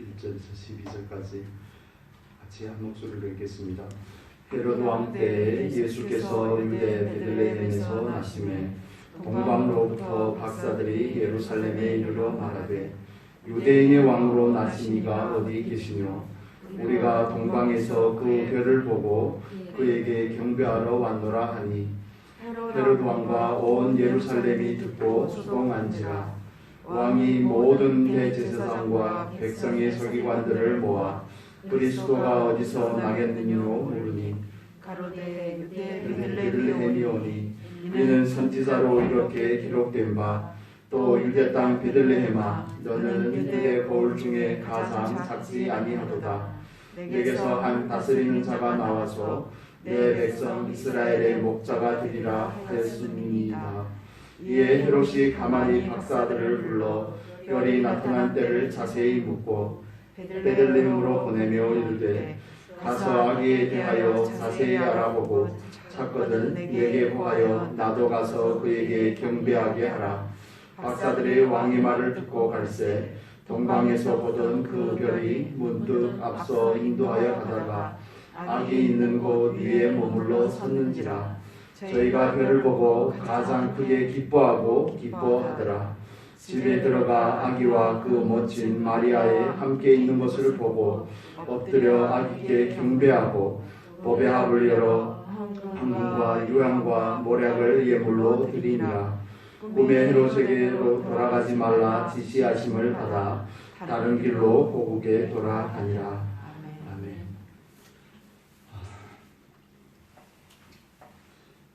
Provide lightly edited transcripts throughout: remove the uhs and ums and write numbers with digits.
1절에서 12절까지 같이 한 목소리로 읽겠습니다. 헤로드 왕 때 예수께서 유대 베들레헴에서 나심에 동방로부터 박사들이 예루살렘에 이르러 말하되 유대인의 왕으로 나신 이가 어디 계시뇨? 우리가 동방에서 그 별을 보고 그에게 경배하러 왔노라 하니 헤로드 왕과 온 예루살렘이 듣고 수동한지라. 왕이 모든 대제사장과 백성의 서기관들을 모아 그리스도가 어디서 나겠느냐 물으니 가로되 유대 베들레헴이 오니 이는 선지자로 이렇게 기록된 바 또 유대 땅 베들레헴아 너는 유대 거울 중에 가장 작지 아니하도다. 내게서 한 다스리는 자가 나와서 내 백성 이스라엘의 목자가 되리라 하였음이니이다. 이에 헤롯이 가만히 박사들을 불러 별이 나타난 때를 자세히 묻고 베들레헴으로 보내며 이르되 가서 아기에 대하여 자세히 알아보고 찾거든 내게 보하여 나도 가서 그에게 경배하게 하라. 박사들이 왕의 말을 듣고 갈새 동방에서 보던 그 별이 문득 앞서 인도하여 가다가 아기 있는 곳 위에 머물러 섰는지라. 저희가 별을 보고 가장 크게 기뻐하고 기뻐하더라. 집에 들어가 아기와 그 모친 마리아에 함께 있는 것을 보고 엎드려 아기께 경배하고 보배합을 열어 황금과 유향과 모략을 예물로 드리니라. 꿈에 헤롯에게로 돌아가지 말라 지시하심을 받아 다른 길로 고국에 돌아다니라. 아멘.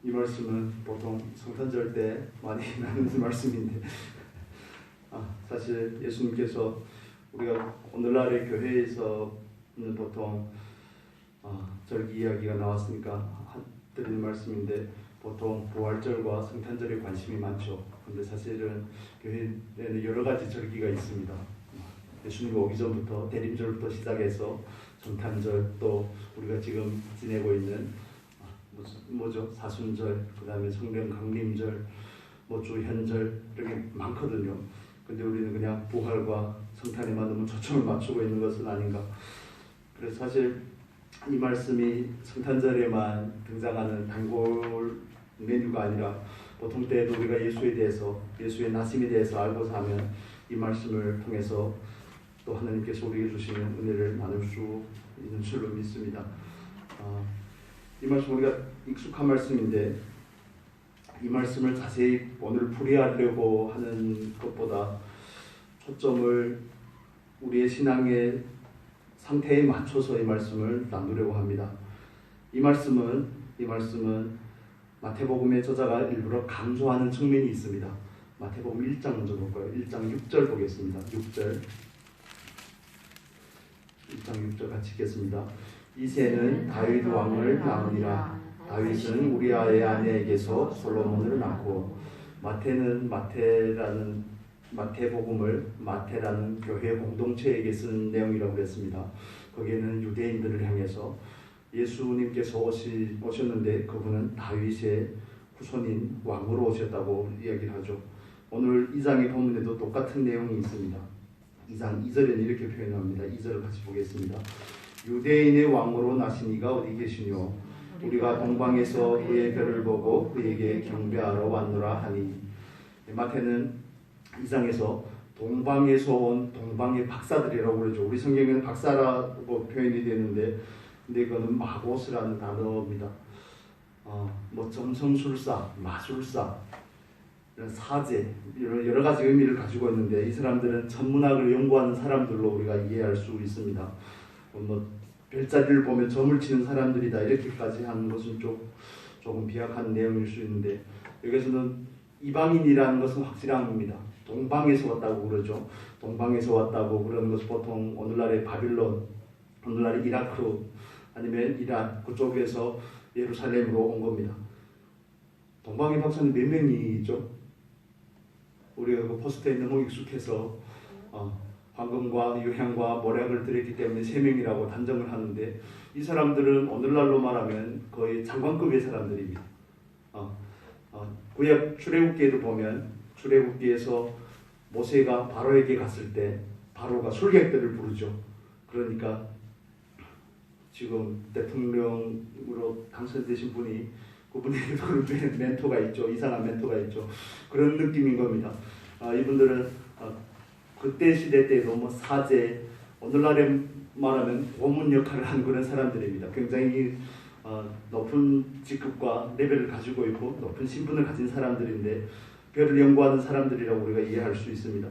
이 말씀은 보통 성탄절 때 많이 나누는 말씀인데 사실 예수님께서 우리가 오늘날의 교회에서는 보통 절기 이야기가 나왔으니까 드리는 말씀인데 보통 부활절과 성탄절에 관심이 많죠. 그런데 사실은 교회에는 여러 가지 절기가 있습니다. 예수님이 오기 전부터 대림절부터 시작해서 성탄절 또 우리가 지금 지내고 있는 뭐죠? 사순절, 그 다음에 성령 강림절, 주현절 이렇게 많거든요. 근데 우리는 그냥 부활과 성탄에만 너무 초점을 맞추고 있는 것은 아닌가. 그래서 사실 이 말씀이 성탄절에만 등장하는 단골 메뉴가 아니라 보통 때에도 우리가 예수에 대해서 예수의 나심에 대해서 알고 사면 이 말씀을 통해서 또 하나님께서 우리에게 주시는 은혜를 나눌 수 있는 줄로 믿습니다. 이 말씀 우리가 익숙한 말씀인데 이 말씀을 자세히 오늘 풀이하려고 하는 것보다 초점을 우리의 신앙의 상태에 맞춰서 이 말씀을 나누려고 합니다. 이 말씀은 마태복음의 저자가 일부러 강조하는 측면이 있습니다. 마태복음 1장 먼저 볼 거예요. 1장 6절 보겠습니다. 6절 1장 6절 같이 읽겠습니다. 이새는 다윗 왕을 낳으니라. 다윗은 우리아의 아내에게서 솔로몬을 낳고 마태복음을 마태라는 교회 공동체에게 쓴 내용이라고 그랬습니다. 거기에는 유대인들을 향해서 예수님께서 오셨는데 그분은 다윗의 후손인 왕으로 오셨다고 이야기를 하죠. 오늘 2장의 본문에도 똑같은 내용이 있습니다. 2장 2절에는 이렇게 표현합니다. 2절을 같이 보겠습니다. 유대인의 왕으로 나신 이가 어디 계시뇨? 우리가 동방에서 그의 별을 보고 그에게 경배하러 왔노라 하니. 마태는 2장에서 동방에서 온 동방의 박사들이라고 그러죠. 우리 성경에는 박사라고 표현이 되는데 근데 이거는 마고스라는 단어입니다. 점성술사, 마술사, 이런 사제 이런 여러 가지 의미를 가지고 있는데 이 사람들은 천문학을 연구하는 사람들로 우리가 이해할 수 있습니다. 별자리를 보면 점을 치는 사람들이다 이렇게까지 하는 것은 조금 비약한 내용일 수 있는데 여기서는 이방인이라는 것은 확실합니다. 동방에서 왔다고 그러죠. 동방에서 왔다고 그러는 것은 보통 오늘날의 바빌론, 오늘날의 이라크 아니면 이란 그쪽에서 예루살렘으로 온 겁니다. 동방의 박사는 몇 명이 있죠? 우리가 그 포스터에 너무 익숙해서 황금과 유향과 모략을 드렸기 때문에 3명이라고 단정을 하는데 이 사람들은 오늘날로 말하면 거의 장관급의 사람들입니다. 구약 출애굽기에도 보면 출애굽기에서 모세가 바로에게 갔을 때 바로가 술객들을 부르죠. 그러니까 지금 대통령으로 당선되신 분이 그분이 멘토가 있죠. 이상한 멘토가 있죠. 그런 느낌인 겁니다. 이분들은 그때 시대 때도 뭐 사제, 오늘날에 말하면 고문 역할을 하는 그런 사람들입니다. 굉장히 높은 직급과 레벨을 가지고 있고 높은 신분을 가진 사람들인데 별을 연구하는 사람들이라고 우리가 이해할 수 있습니다.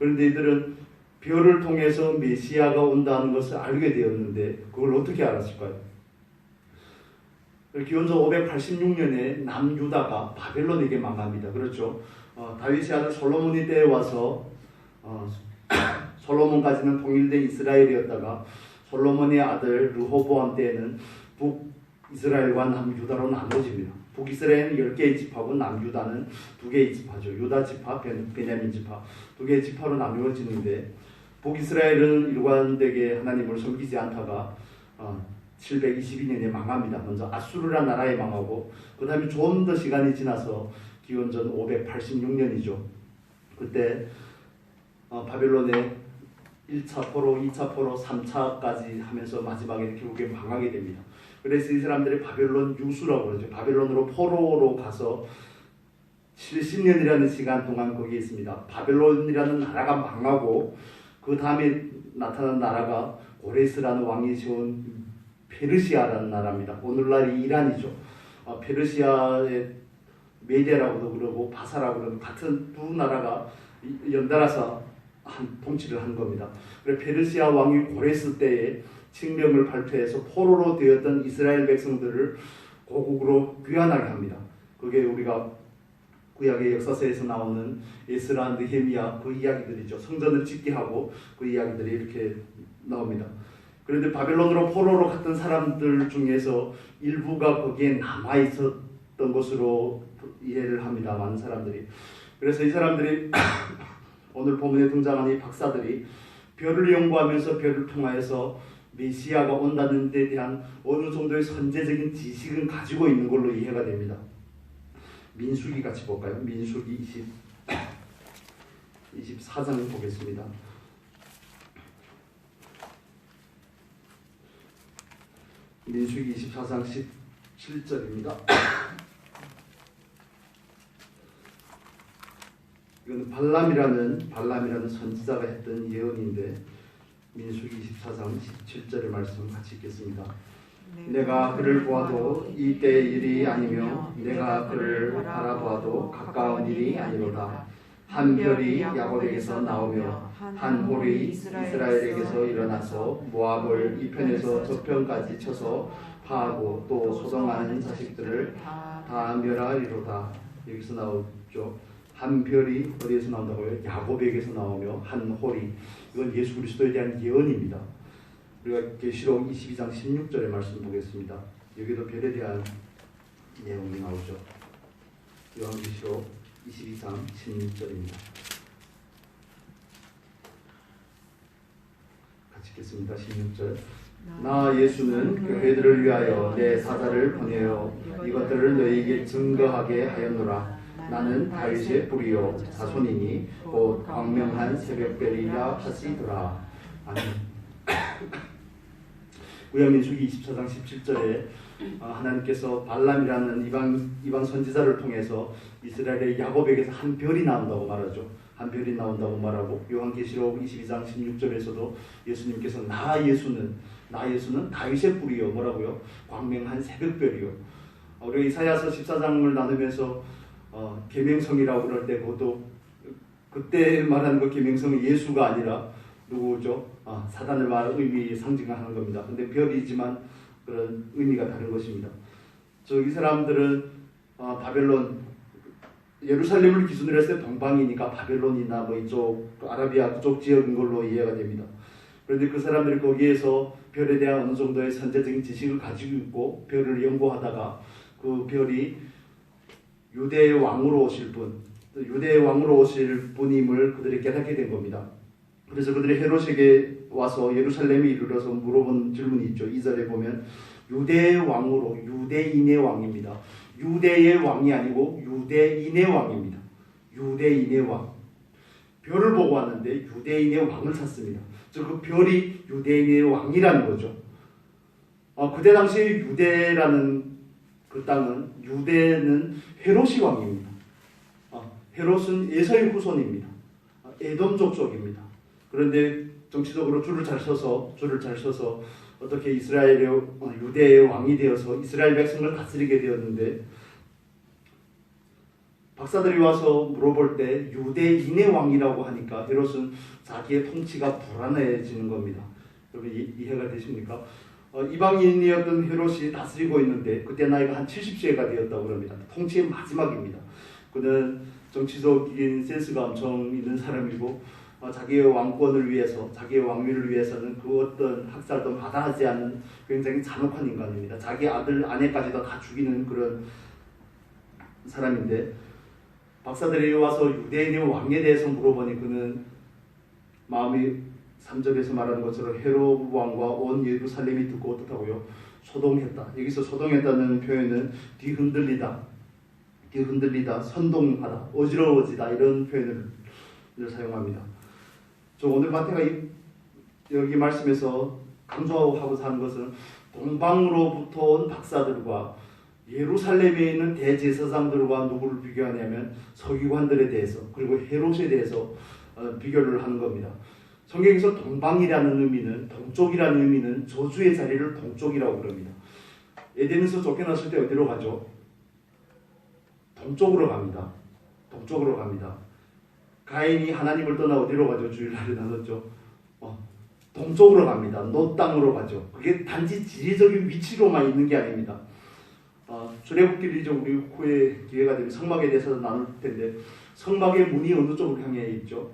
그런데 이들은 별을 통해서 메시아가 온다는 것을 알게 되었는데 그걸 어떻게 알았을까요? 기원전 586년에 남유다가 바벨론에게 망합니다. 그렇죠? 다윗의 아들 솔로몬이 때에 와서 솔로몬까지는 통일된 이스라엘이었다가 솔로몬의 아들 르호보암 때에는 북이스라엘과 남유다로 나눠집니다. 북이스라엘은 10개의 지파고 남유다는 2개의 지파죠. 유다 지파, 베냐민 지파 2개의 지파로 나누어지는데 북이스라엘은 일관되게 하나님을 섬기지 않다가 722년에 망합니다. 먼저 아수르라는 나라에 망하고 그 다음에 좀 더 시간이 지나서 기원전 586년이죠. 그때 바벨론의 1차 포로, 2차 포로, 3차까지 하면서 마지막에 결국에 망하게 됩니다. 그래서 이 사람들이 바벨론 유수라고 그러죠. 바벨론으로 포로로 가서 70년이라는 시간 동안 거기에 있습니다. 바벨론이라는 나라가 망하고 그 다음에 나타난 나라가 고레스라는 왕이 세운 페르시아라는 나라입니다. 오늘날이 이란이죠. 페르시아의 메데라고도 그러고 바사라고 그러고 같은 두 나라가 연달아서 통치를 한 겁니다. 그래서 페르시아 왕이 고레스 때에 칙령을 발표해서 포로로 되었던 이스라엘 백성들을 고국으로 귀환하게 합니다. 그게 우리가 구약의 역사서에서 나오는 에스라, 느헤미야 그 이야기들이죠. 성전을 짓게 하고 그 이야기들이 이렇게 나옵니다. 그런데 바벨론으로 포로로 갔던 사람들 중에서 일부가 거기에 남아 있었던 것으로 이해를 합니다. 많은 사람들이. 그래서 이 사람들이 오늘 본문에 등장하는 이 박사들이 별을 연구하면서 별을 통하여서 메시아가 온다는 데 대한 어느 정도의 선제적인 지식은 가지고 있는 걸로 이해가 됩니다. 민수기 같이 볼까요? 민수기 24장 보겠습니다. 민수기 24장 17절입니다. 이건 발람이라는 선지자가 했던 예언인데 민수기 24장 17절의 말씀 같이 읽겠습니다. 내가 그를 보아도 이때의 일이 아니며 내가 그를 바라보아도 가까운 일이 아니로다. 한 별이 야곱에게서 나오며 한 홀이 이스라엘에게서 일어나서 모압을 이편에서 저편까지 쳐서 파하고 또 소동하는 자식들을 다 멸하리로다. 여기서 나오죠. 한 별이 어디에서 나온다고요? 야곱에게서 나오며 한 홀이, 이건 예수 그리스도에 대한 예언입니다. 우리가 계시록 22장 16절의 말씀 보겠습니다. 여기도 별에 대한 내용이 나오죠. 요한계시록 22장 16절입니다. 같이 읽겠습니다. 16절. 나 예수는 교회들을 위하여 내 사자를 보내어 이것들을 너희에게 증거하게 하였노라. 나는 다윗의 뿌리요 자손이니 곧 광명한 새벽별이라 하시더라. 아멘. 구약민수기 24장 17절에 하나님께서 발람이라는 이방 선지자를 통해서 이스라엘의 야곱에게서 한 별이 나온다고 말하죠. 한 별이 나온다고 말하고 요한계시록 22장 16절에서도 예수님께서 나 예수는 다윗의 뿌리요 뭐라고요? 광명한 새벽별이요. 우리가 이사야서 14장을 나누면서 계명성이라고 그럴 때 그것도 그때 말하는 그 계명성은 예수가 아니라 누구죠? 사단을 말하는 의미 상징하는 겁니다. 근데 별이지만 그런 의미가 다른 것입니다. 이 사람들은 바벨론, 예루살렘을 기준으로 했을 때 동방이니까 바벨론이나 뭐 이쪽 아라비아 그쪽 지역인 걸로 이해가 됩니다. 그런데 그 사람들이 거기에서 별에 대한 어느 정도의 선제적인 지식을 가지고 있고 별을 연구하다가 그 별이 유대의 왕으로 오실 분임을 그들이 깨닫게 된 겁니다. 그래서 그들이 헤롯에게 와서 예루살렘에 이르러서 물어본 질문이 있죠. 2절에 보면 유대의 왕으로, 유대인의 왕입니다. 유대의 왕이 아니고 유대인의 왕입니다. 유대인의 왕. 별을 보고 왔는데 유대인의 왕을 찾습니다. 즉 그 별이 유대인의 왕이라는 거죠. 그때 당시에 유대라는 그 땅은 유대는 헤롯이 왕입니다. 헤롯은 에서의 후손입니다. 에돔족 쪽입니다. 그런데 정치적으로 줄을 잘 서서 어떻게 이스라엘의 유대의 왕이 되어서 이스라엘 백성을 다스리게 되었는데 박사들이 와서 물어볼 때 유대인의 왕이라고 하니까 헤롯은 자기의 통치가 불안해지는 겁니다. 여러분 이해가 되십니까? 이방인이었던 헤롯이 다스리고 있는데 그때 나이가 한 70세가 되었다고 합니다. 통치의 마지막입니다. 그는 정치적인 센스가 엄청 있는 사람이고 자기의 왕권을 위해서 자기의 왕위를 위해서는 그 어떤 학살도 마다하지 않는 굉장히 잔혹한 인간입니다. 자기 아들 아내까지도 다 죽이는 그런 사람인데 박사들이 와서 유대인의 왕에 대해서 물어보니 그는 마음이 3절에서 말하는 것처럼 헤롯 왕과 온 예루살렘이 듣고 어떻다고요? 소동했다. 여기서 소동했다는 표현은 뒤흔들리다, 선동하다, 어지러워지다 이런 표현을 사용합니다. 저 오늘 마태가 여기 말씀에서 강조하고 하는 것은 동방으로부터 온 박사들과 예루살렘에 있는 대제사장들과 누구를 비교하냐면 서기관들에 대해서 그리고 헤롯에 대해서 비교를 하는 겁니다. 성경에서 동방이라는 의미는 동쪽이라는 의미는 저주의 자리를 동쪽이라고 그럽니다. 에덴에서 쫓겨났을 때 어디로 가죠? 동쪽으로 갑니다. 가인이 하나님을 떠나 어디로 가죠? 주일날에 나눴죠. 동쪽으로 갑니다. 노 땅으로 가죠. 그게 단지 지리적인 위치로만 있는 게 아닙니다. 출애굽기를 이제 우리 후에 기회가 되면 성막에 대해서 나눌 텐데 성막의 문이 어느 쪽으로 향해 있죠?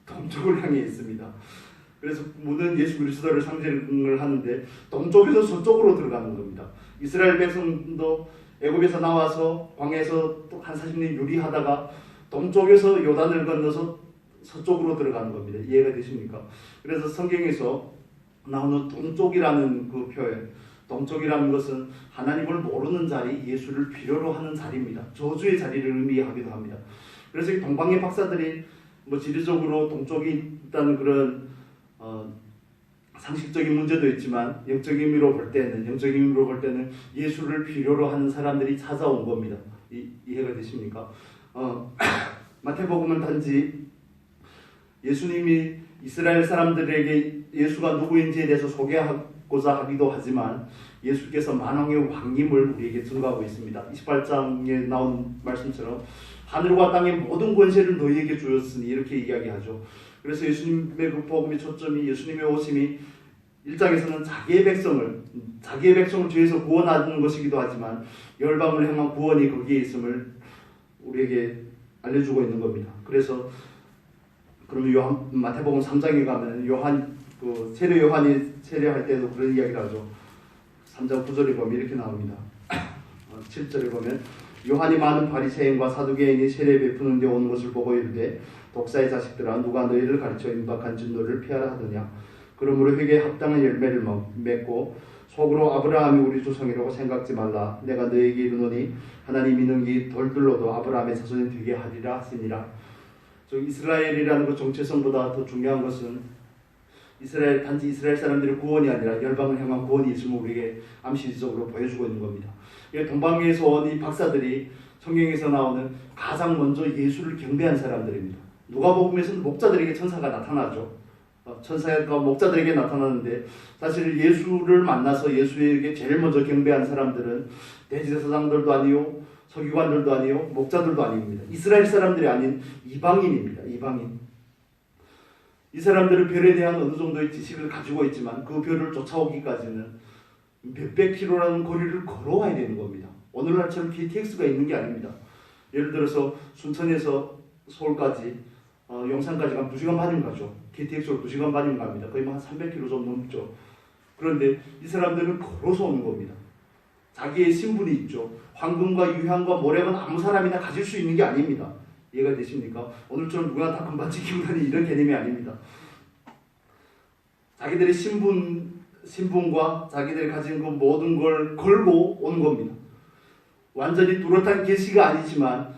동쪽을 향해 있습니다. 그래서 문은 예수 그리스도를 상징을 하는데 동쪽에서 서쪽으로 들어가는 겁니다. 이스라엘 백성도 애굽에서 나와서 광야에서 또 한 40년 유리하다가 동쪽에서 요단을 건너서 서쪽으로 들어가는 겁니다. 이해가 되십니까? 그래서 성경에서 나오는 동쪽이라는 그 표현, 동쪽이라는 것은 하나님을 모르는 자리, 예수를 필요로 하는 자리입니다. 저주의 자리를 의미하기도 합니다. 그래서 이 동방의 박사들이 지리적으로 동쪽이 있다는 그런 상식적인 문제도 있지만 영적인 의미로 볼 때는 예수를 필요로 하는 사람들이 찾아온 겁니다. 이해가 되십니까? 마태복음은 단지 예수님이 이스라엘 사람들에게 예수가 누구인지에 대해서 소개하고자 하기도 하지만 예수께서 만왕의 왕임을 우리에게 증거하고 있습니다. 28장에 나온 말씀처럼 하늘과 땅의 모든 권세를 너희에게 주었으니 이렇게 이야기하죠. 그래서 예수님의 그 복음의 초점이 예수님의 오심이 1장에서는 자기의 백성을 죄에서 구원하는 것이기도 하지만 열방을 향한 구원이 거기에 있음을 우리에게 알려주고 있는 겁니다. 그래서 그러면 마태복음 3장에 가면 세례 요한이 세례할 때도 그런 이야기를 하죠. 3장 9절에 보면 이렇게 나옵니다. 7절에 보면 요한이 많은 바리새인과 사두개인이 세례 베푸는 데 온 것을 보고 이르되 독사의 자식들아 누가 너희를 가르쳐 임박한 진노를 피하라 하더냐. 그러므로 회개에 합당한 열매를 맺고 속으로 아브라함이 우리 조상이라고 생각지 말라. 내가 너희에게 이르노니 하나님 이능이 돌들로도 아브라함의 자손이 되게 하리라 하시니라. 이스라엘이라는 그 정체성보다 더 중요한 것은 단지 이스라엘 사람들의 구원이 아니라 열방을 향한 구원이 있음을 우리에게 암시적으로 보여주고 있는 겁니다. 동방에서 온 이 박사들이 성경에서 나오는 가장 먼저 예수를 경배한 사람들입니다. 누가복음에서는 목자들에게 천사가 나타나죠. 천사가 목자들에게 나타나는데 사실 예수를 만나서 예수에게 제일 먼저 경배한 사람들은 대제사장들도 아니요 서기관들도 아니요 목자들도 아닙니다. 이스라엘 사람들이 아닌 이방인입니다. 이방인. 이 사람들은 별에 대한 어느 정도의 지식을 가지고 있지만 그 별을 쫓아오기까지는 몇백 킬로라는 거리를 걸어와야 되는 겁니다. 오늘날처럼 KTX가 있는 게 아닙니다. 예를 들어서 순천에서 서울까지 용산까지 가면 2시간 반이면 가죠. KTX로 2시간 반이면 갑니다. 거의 한 300km 좀 넘죠. 그런데 이 사람들은 걸어서 오는 겁니다. 자기의 신분이 있죠. 황금과 유향과 모략은 아무 사람이나 가질 수 있는 게 아닙니다. 이해가 되십니까? 오늘처럼 누구나 다 금반 지키고 다니는 이런 개념이 아닙니다. 자기들의 신분과 자기들이 가진 그 모든 걸 걸고 온 겁니다. 완전히 뚜렷한 계시가 아니지만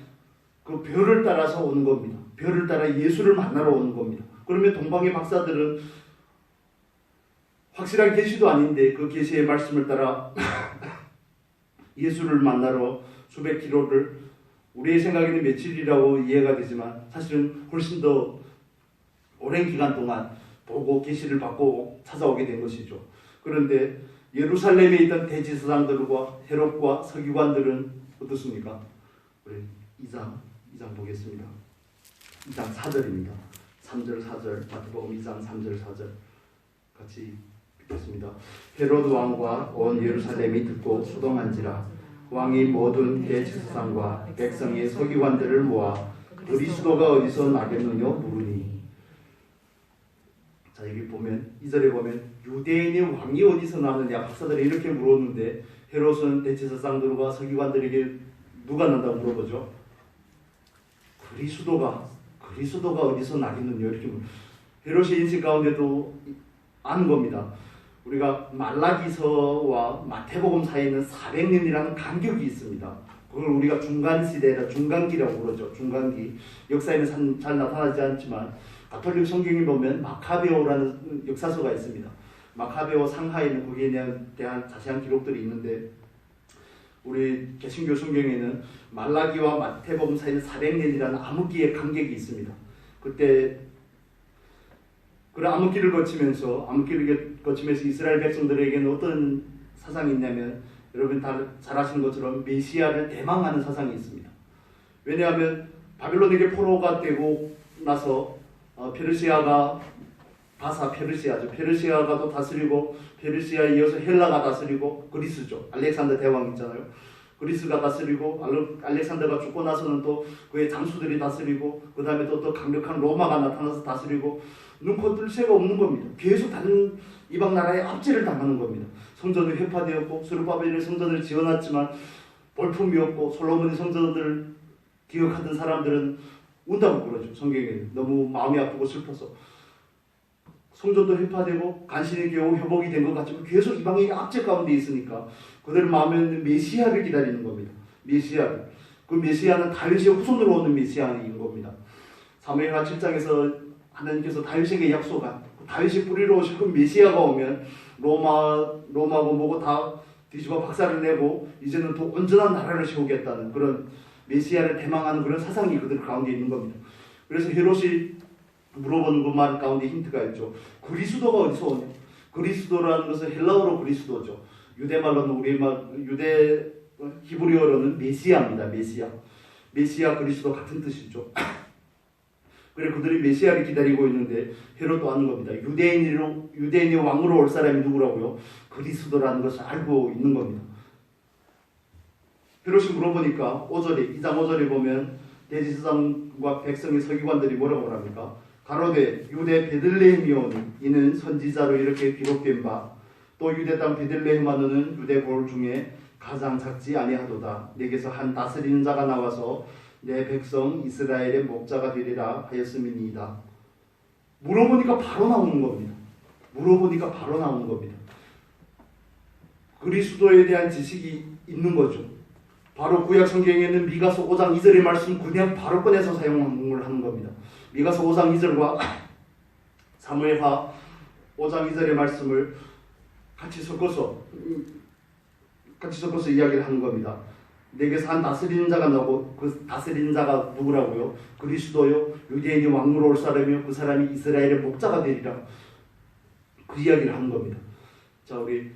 그 별을 따라서 오는 겁니다. 별을 따라 예수를 만나러 오는 겁니다. 그러면 동방의 박사들은 확실한 계시도 아닌데 그 계시의 말씀을 따라 예수를 만나러 수백 킬로를, 우리의 생각에는 며칠이라고 이해가 되지만 사실은 훨씬 더 오랜 기간 동안 보고 계시를 받고 찾아오게 된 것이죠. 그런데 예루살렘에 있던 대지사장들과 헤롯과 서기관들은 어떻습니까? 우리 2장 보겠습니다. 2장 4절입니다. 3절 4절 마태복음 2장 3절 4절 같이 읽겠습니다. 헤롯 왕과 온 예루살렘이 듣고 소동한지라 왕이 모든 대지사장과 백성의 서기관들을 모아 그리스도가 어디서 나겠느냐 물으니. 자, 여기 보면 2절에 보면 유대인의 왕이 어디서 나느냐 박사들이 이렇게 물었는데 헤롯은 대제사장들과 서기관들에게 누가 난다고 물어보죠. 그리스도가 어디서 나겠느냐 이렇게 헤롯의 인식 가운데도 아는 겁니다. 우리가 말라기서와 마태복음 사이에는 400년이라는 간격이 있습니다. 그걸 우리가 중간시대라 중간기라고 그러죠. 중간기. 역사에는 잘 나타나지 않지만 가톨릭 성경에 보면 마카베오라는 역사서가 있습니다. 마카베오 상하에는 거기에 대한 자세한 기록들이 있는데 우리 개신교 성경에는 말라기와 마태복음 사이에는 400년이라는 암흑기의 간격이 있습니다. 그때 그런 암흑기를 거치면서 이스라엘 백성들에게는 어떤 사상이 있냐면 여러분 다 잘 아시는 것처럼 메시아를 대망하는 사상이 있습니다. 왜냐하면 바빌론에게 포로가 되고 나서 페르시아가 페르시아죠. 페르시아가 또 다스리고 페르시아에 이어서 헬라가 다스리고 그리스죠. 알렉산더 대왕 있잖아요. 그리스가 다스리고 알렉산더가 죽고 나서는 또 그의 장수들이 다스리고 그 다음에 또 강력한 로마가 나타나서 다스리고 눈코 뜰 새가 없는 겁니다. 계속 다른 이방 나라에 압제를 당하는 겁니다. 성전이 회파되었고 스룹바벨이 성전을 지어놨지만 볼품이었고 솔로몬의 성전을 기억하던 사람들은 운다고 그러죠. 성경에 너무 마음이 아프고 슬퍼서 성전도 회파되고 간신히 겨우 회복이 된 것 같지만 계속 이방의 압제 가운데 있으니까 그들의 마음에는 메시아를 기다리는 겁니다. 메시아를. 그 메시아는 다윗의 후손으로 오는 메시아인 겁니다. 사무엘하 7장에서 하나님께서 다윗에게 약속한 다윗의 뿌리로 오실 그 메시아가 오면 로마고 뭐고 다 뒤집어 박살을 내고 이제는 또 온전한 나라를 세우겠다는 그런 메시아를 대망하는 그런 사상이 그들 가운데 있는 겁니다. 그래서 헤롯이 물어보는 그 말 가운데 힌트가 있죠. 그리스도가 어디서 오냐? 그리스도라는 것은 헬라어로 그리스도죠. 유대말로는 히브리어로는 메시아입니다. 메시아 그리스도 같은 뜻이죠. 그래 그들이 메시아를 기다리고 있는데 헤롯도 아는 겁니다. 유대인의 왕으로 올 사람이 누구라고요? 그리스도라는 것을 알고 있는 겁니다. 헤롯이 물어보니까 2장 5절에 보면 대지사장과 백성의 서기관들이 뭐라고 합니까? 가로되 유대 베들레헴이오니 이는 선지자로 이렇게 기록된 바 또 유대 땅 베들레헴 하는 유대 고을 중에 가장 작지 아니하도다. 내게서 한 다스리는 자가 나와서 내 백성 이스라엘의 목자가 되리라 하였음이니이다. 물어보니까 바로 나오는 겁니다. 그리스도에 대한 지식이 있는 거죠. 바로 구약 성경에는 미가서 5장 2절의 말씀 그냥 바로 꺼내서 사용을 하는 겁니다. 미가서 5장 2절과 사무엘하 5장 2절의 말씀을 같이 섞어서 이야기를 하는 겁니다. 내게서 한 다스리는 자가 나오고 그 다스리는 자가 누구라고요? 그리스도요. 유대인이 왕으로 올 사람이요. 그 사람이 이스라엘의 목자가 되리라. 그 이야기를 하는 겁니다. 자, 우리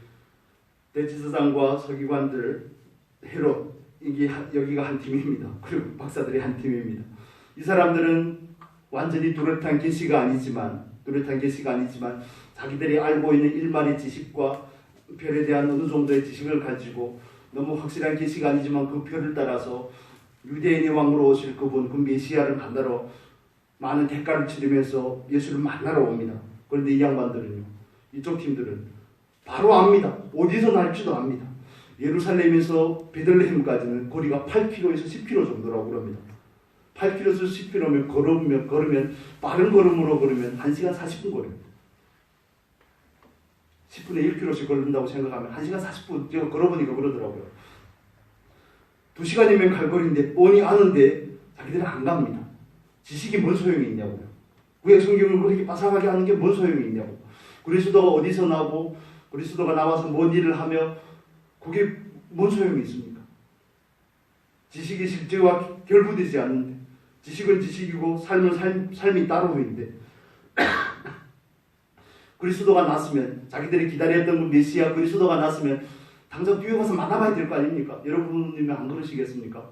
대지사장과 서기관들 헤롯 여기가 한 팀입니다. 그리고 박사들이 한 팀입니다. 이 사람들은 완전히 뚜렷한 계시가 아니지만 자기들이 알고 있는 일말의 지식과 별에 대한 어느 정도의 지식을 가지고 너무 확실한 계시가 아니지만 그 별을 따라서 유대인의 왕으로 오실 그분, 그 메시아를 만나러 많은 대가를 치르면서 예수를 만나러 옵니다. 그런데 이 양반들은요, 이쪽 팀들은 바로 압니다. 어디서 날지도 압니다. 예루살렘에서 베들레헴까지는 거리가 8km에서 10km 정도라고 그럽니다. 8km에서 10km면 걸으면 빠른 걸음으로 걸으면 1시간 40분 걸립니다. 10분에 1km씩 걸린다고 생각하면 1시간 40분 제가 걸어보니까 그러더라고요. 2시간이면 갈 거리인데 뻔히 아는데 자기들은 안 갑니다. 지식이 뭔 소용이 있냐고요. 구약 성경을 그렇게 빠삭하게 하는 게 뭔 소용이 있냐고. 그리스도가 어디서 나고 그리스도가 나와서 뭔 일을 하며 그게 뭔 소용이 있습니까? 지식이 실제와 결부되지 않는데, 지식은 지식이고 삶은 삶이 따로인데 그리스도가 났으면, 자기들이 기다렸던 그 메시아 그리스도가 났으면 당장 뛰어가서 만나봐야 될 거 아닙니까? 여러분이면 안 그러시겠습니까?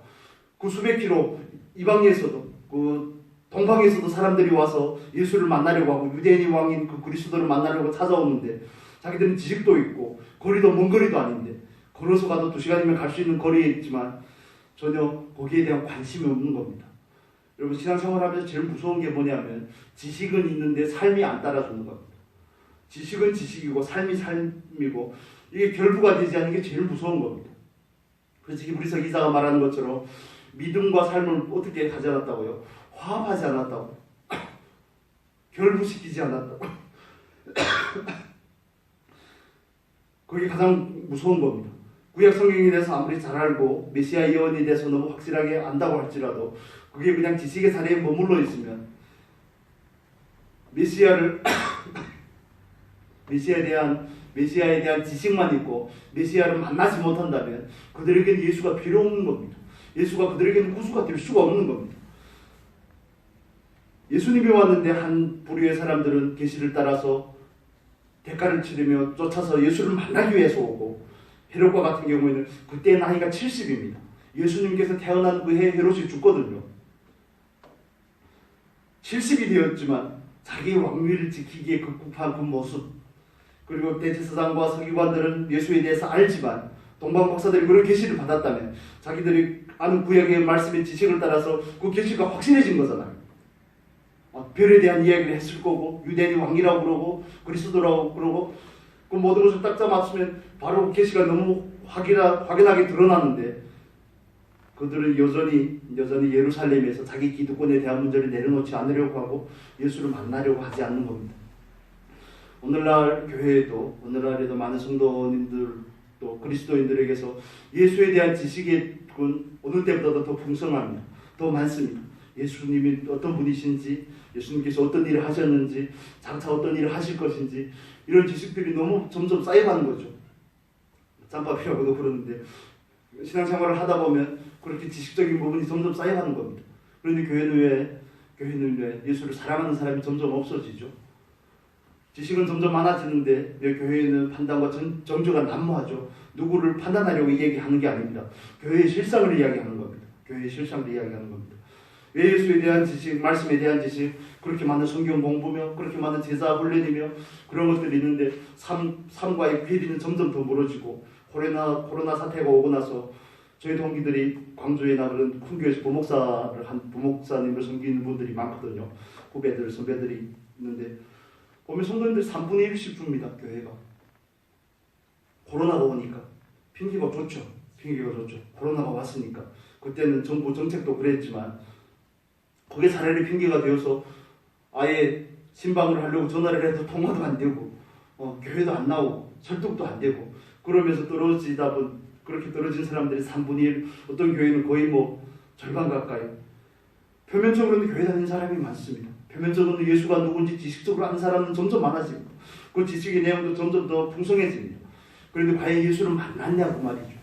그 수백 킬로 이방에서도 그 동방에서도 사람들이 와서 예수를 만나려고 하고 유대인의 왕인 그 그리스도를 만나려고 찾아오는데, 자기들은 지식도 있고 거리도 먼 거리도 아닌데 걸어서 가도 2시간이면 갈 수 있는 거리에 있지만 전혀 거기에 대한 관심이 없는 겁니다. 여러분, 신앙생활하면서 제일 무서운 게 뭐냐면 지식은 있는데 삶이 안 따라주는 겁니다. 지식은 지식이고 삶이 삶이고 이게 결부가 되지 않는 게 제일 무서운 겁니다. 그래서 히브리서 기자가 말하는 것처럼 믿음과 삶을 어떻게 하지 않았다고요? 화합하지 않았다고. 결부시키지 않았다고. 그게 가장 무서운 겁니다. 구약 성경에 대해서 아무리 잘 알고 메시아 예언에 대해서 너무 확실하게 안다고 할지라도 그게 그냥 지식의 사례에 머물러 있으면 메시아에 대한 지식만 있고 메시아를 만나지 못한다면 그들에게는 예수가 필요 없는 겁니다. 예수가 그들에게는 구주가 될 수가 없는 겁니다. 예수님이 왔는데 한 부류의 사람들은 계시를 따라서 대가를 치르며 쫓아서 예수를 만나기 위해서 오고, 헤롯과 같은 경우에는 그때 나이가 70입니다. 예수님께서 태어난 그 해에 헤롯이 죽거든요. 70이 되었지만 자기의 왕위를 지키기에 급급한 그 모습, 그리고 대제사장과 서기관들은 예수에 대해서 알지만 동방 박사들이 그런 계시를 받았다면 자기들이 아는 구약의 말씀의 지식을 따라서 그 계시가 확신해진 거잖아요. 별에 대한 이야기를 했을 거고 유대인이 왕이라고 그러고 그리스도라고 그러고 그 모든 것을 딱 잡아맞추면 바로 그 계시가 너무 확연하게 드러나는데 그들은 여전히 예루살렘에서 자기 기득권에 대한 문제를 내려놓지 않으려고 하고 예수를 만나려고 하지 않는 겁니다. 오늘날 교회에도, 오늘날에도 많은 성도님들도 그리스도인들에게서 예수에 대한 지식이 어느 때보다도 더 풍성합니다. 더 많습니다. 예수님이 어떤 분이신지, 예수님께서 어떤 일을 하셨는지, 장차 어떤 일을 하실 것인지, 이런 지식들이 너무 점점 쌓여가는 거죠. 짬밥이라고도 그러는데 신앙생활을 하다 보면 그렇게 지식적인 부분이 점점 쌓여가는 겁니다. 그런데 교회는 왜 예수를 사랑하는 사람이 점점 없어지죠. 지식은 점점 많아지는데 왜 교회는 판단과 정죄가 난무하죠. 누구를 판단하려고 얘기하는 게 아닙니다. 교회의 실상을 이야기하는 겁니다. 교회의 실상을 이야기하는 겁니다. 왜 예수에 대한 지식, 말씀에 대한 지식, 그렇게 많은 성경 공부며 그렇게 많은 제자 훈련이며 그런 것들이 있는데 삶과의 괴리는 점점 더 멀어지고, 코로나 사태가 오고 나서 저희 동기들이 광주에 나그런 큰 교회에서 부목사님을 섬기는 분들이 많거든요. 후배들, 선배들이 있는데 보면 성도님들 3분의 1씩 줍니다. 교회가. 코로나가 오니까 핑계가 좋죠. 코로나가 왔으니까. 그때는 정부 정책도 그랬지만 그게 차라리 핑계가 되어서 아예 신방을 하려고 전화를 해도 통화도 안 되고 교회도 안 나오고 설득도 안 되고 그러면서 그렇게 떨어진 사람들이 3분의 1, 어떤 교회는 거의 절반 가까이. 표면적으로는 교회 다니는 사람이 많습니다. 표면적으로는 예수가 누군지 지식적으로 아는 사람은 점점 많아지고 그 지식의 내용도 점점 더 풍성해집니다. 그런데 과연 예수를 만났냐고 말이죠.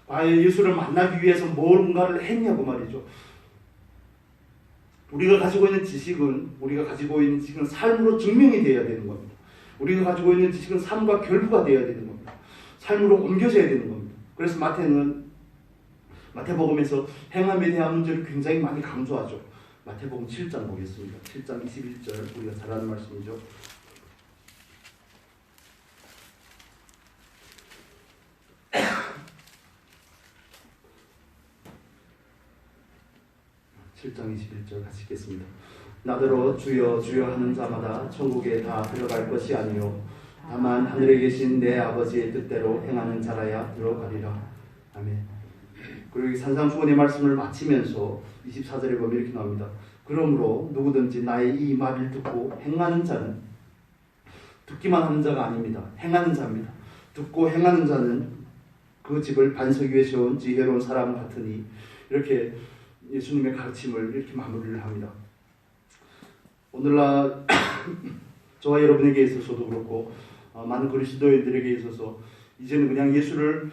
과연 예수를 만나기 위해서 뭔가를 했냐고 말이죠. 우리가 가지고 있는 지식은 삶으로 증명이 되어야 되는 겁니다. 우리가 가지고 있는 지식은 삶과 결부가 되어야 되는 겁니다. 삶으로 옮겨져야 되는 겁니다. 그래서 마태복음에서 행함에 대한 문제를 굉장히 많이 강조하죠. 마태복음 7장 보겠습니다. 7장 21절, 우리가 잘 아는 말씀이죠. (7장 21절) 같이 읽겠습니다. 나더러 주여 주여 하는 자마다 천국에 다 들어갈 것이 아니요 다만 하늘에 계신 내 아버지의 뜻대로 행하는 자라야 들어가리라. 아멘. 그리고 산상수훈의 말씀을 마치면서 24절에 보면 이렇게 나옵니다. 그러므로 누구든지 나의 이 말을 듣고 행하는 자는, 듣기만 하는 자가 아닙니다. 행하는 자입니다. 듣고 행하는 자는 그 집을 반석 위에 세운 지혜로운 사람 같으니, 이렇게 예수님의 가르침을 이렇게 마무리를 합니다. 오늘날 저와 여러분에게 있어서도 그렇고 많은 그리스도인들에게 있어서 이제는 그냥 예수를